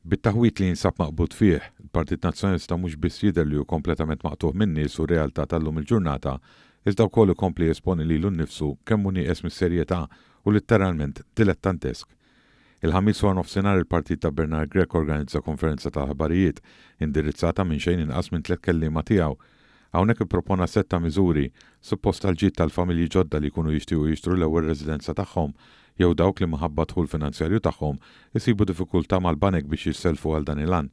Bit-taħwit li jinsab maqbud fih, il-Partit Nazzjonalista mhux biss jidher li hu kompletament maqtuħ min-nies u realtà tal-lum il-ġurnata, iżda wkoll ikompli jesponi lilu nnifsu kemm hu nieqes mis-serjetà u letteralment dilettantesk. Il-ħamis wara nofsinhar il-Partit ta' Bernard Grech organizza konferenza ta' ħabarijiet indirizzata minn xejn inqas minn 3 kelliema tiegħu. Hawnhekk ippropona setta miżuri suppost tal-ġid tal-familji ġodda li jkunu jixtiequ jixtru l-ewwel residenza tagħhom jew dawk li minħabba dħul finanzjarju tagħhom isibu diffikultà mal-banek biex jisselfu għal dan il-għan.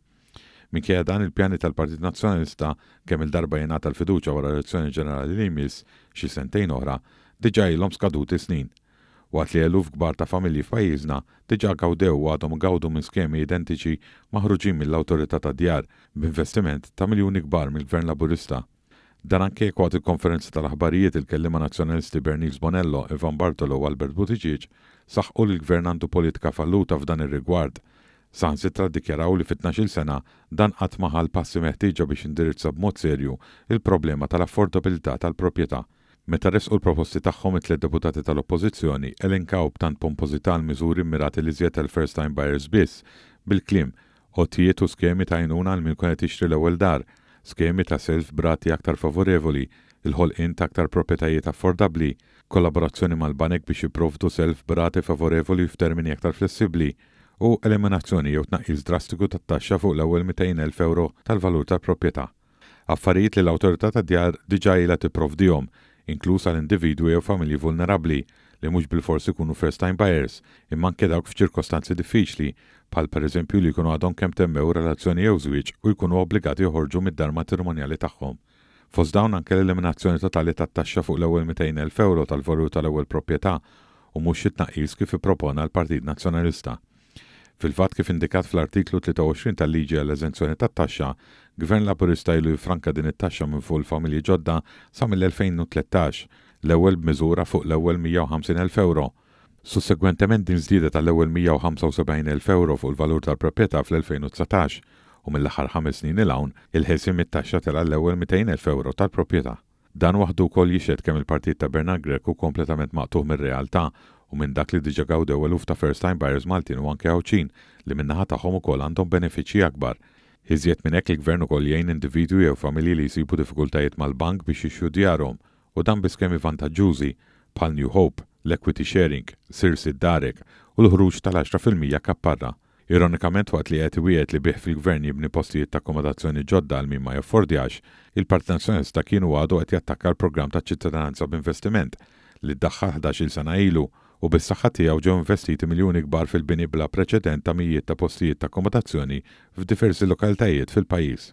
Minkejja dan il-pjani tal-Partit Nazzjonalista kemm il-darba jingħata l-fiduċja wara l-elezzjoni ġenerali li jmiss xi sentejn oħra diġà ilhom skaduti snin. Waqt li eluf kbar ta' familji f'pajjiżna diġà gawdew u għadhom gawdu minn skemi identiċi maħruġin mill-awtorità tad-djar b'investiment ta' miljuni kbar mill-Gvern Laburista. Dan anke waqt il-konferenza tal-aħbarijiet il-kellima nazzjonalisti Bernice Bonello, Ivan Bartolo u Albert Buttigieg saħħu li l-gvern għandu politika falluta f'dan ir-rigward. Saħansitra ddikjaraw li fit-12 sena dan qatt ma ħal passi meħtieġa biex indirizza b'mod serju il-problema tal-affordabilità tal-proprjetà. Meta resqu l-proposti tagħhom it-tliet deputati tal-Oppożizzjoni elenkaw b'tant pompożità l-miżuri mmirati li żjed tal-first time buyers biss bil-kliem għotjiet u skemi ta' għajnuna għal min qed jixtri l-ewwel dar, skemi ta' self brati aktar favorevoli, il-ħolqien ta' aktar proprjetajiet affordabbli, kollaborazzjoni mal-banek biex jipprovdu self brati favorevoli f'termini aktar flessibbli u eliminazzjoni jew tnaqqis drastiku tat-taxxa fuq l-ewwel 200,000 euro tal-valur tal-proprjetà. Affarijiet li l-awtorità tad-djar diġà ilha tipprovdihom, inkluż għal individwi jew familji vulnerabbli li mhux bil-forsi jkunu first time buyers, imma anke dawk f'ċirkostanzi diffiċli, bħal pereżempju li jkunu għadhom kemm temmew relazzjoni jew żwieġ u jkunu obbligati joħorġu mid-dar matrimonjali tagħhom. Fost dawn anke l-eliminazzjoni totali tat-taxxa fuq l-ewwel 200,000 euro tal-valur tal-ewwel proprjetà u mhux it-tnaqqis kif ippropona l-Partit Nazzjonalista. Fil-fatt kif indikat fl-artiklu 23 tal-liġi għall-eżenzjoni tat-taxxa, Gvern Laburista ilu jifranka din it-taxxa minn fuq il-familji ġodda sa mill-2013, l-ewwel b'miżura fuq l-ewwel 150,000 euro. Sussegwentement din żdiedet tal-ewwel 175,000 euro fuq il-valur tal-proprjetà fl-2019 u mill-aħħar 5 snin il hawn il-ħelsien mit-taxxa tela l-ewwel 200,000 euro tal-proprjetà. Dan waħdu wkoll jixed kemm il-Partit ta' Bernard Grech hu kompletament maqtuħ mir-realtà u minn dak li diġà gawdew eluf ta' first time buyers Maltin u anke Ħawċin li min-naħa tagħhom ukoll għandhom benefiċċji akbar. Iżjed minn hekk il-Gvern ukoll jgħin individwi jew familji li jsibu diffikultajiet mal-bank biex jixxu djarhom u dan bi skemi vantaġġużi bħal New Hope, l-Equity Sharing, Sirsi d-Darek u l-ħruġ tal-10% kapparra. Ironikament waqt li qed iwiegħed li bih fil-Gvern jibni postijiet ta' akkomodazzjoni ġodda għal min ma jaffordjax, il-Partit Nazzjonalista kienu għadu qed jattakka l-programm ta' ċittadinanza b'investiment li ddaħħal 11-il sena ilu u bis-saħħa tiegħu ġew investiti miljuni kbar fil-bini bla preċedent ta' mijiet ta' postijiet ta' akkomodazzjoni f'diversi lokalitajiet fil-pajjiż.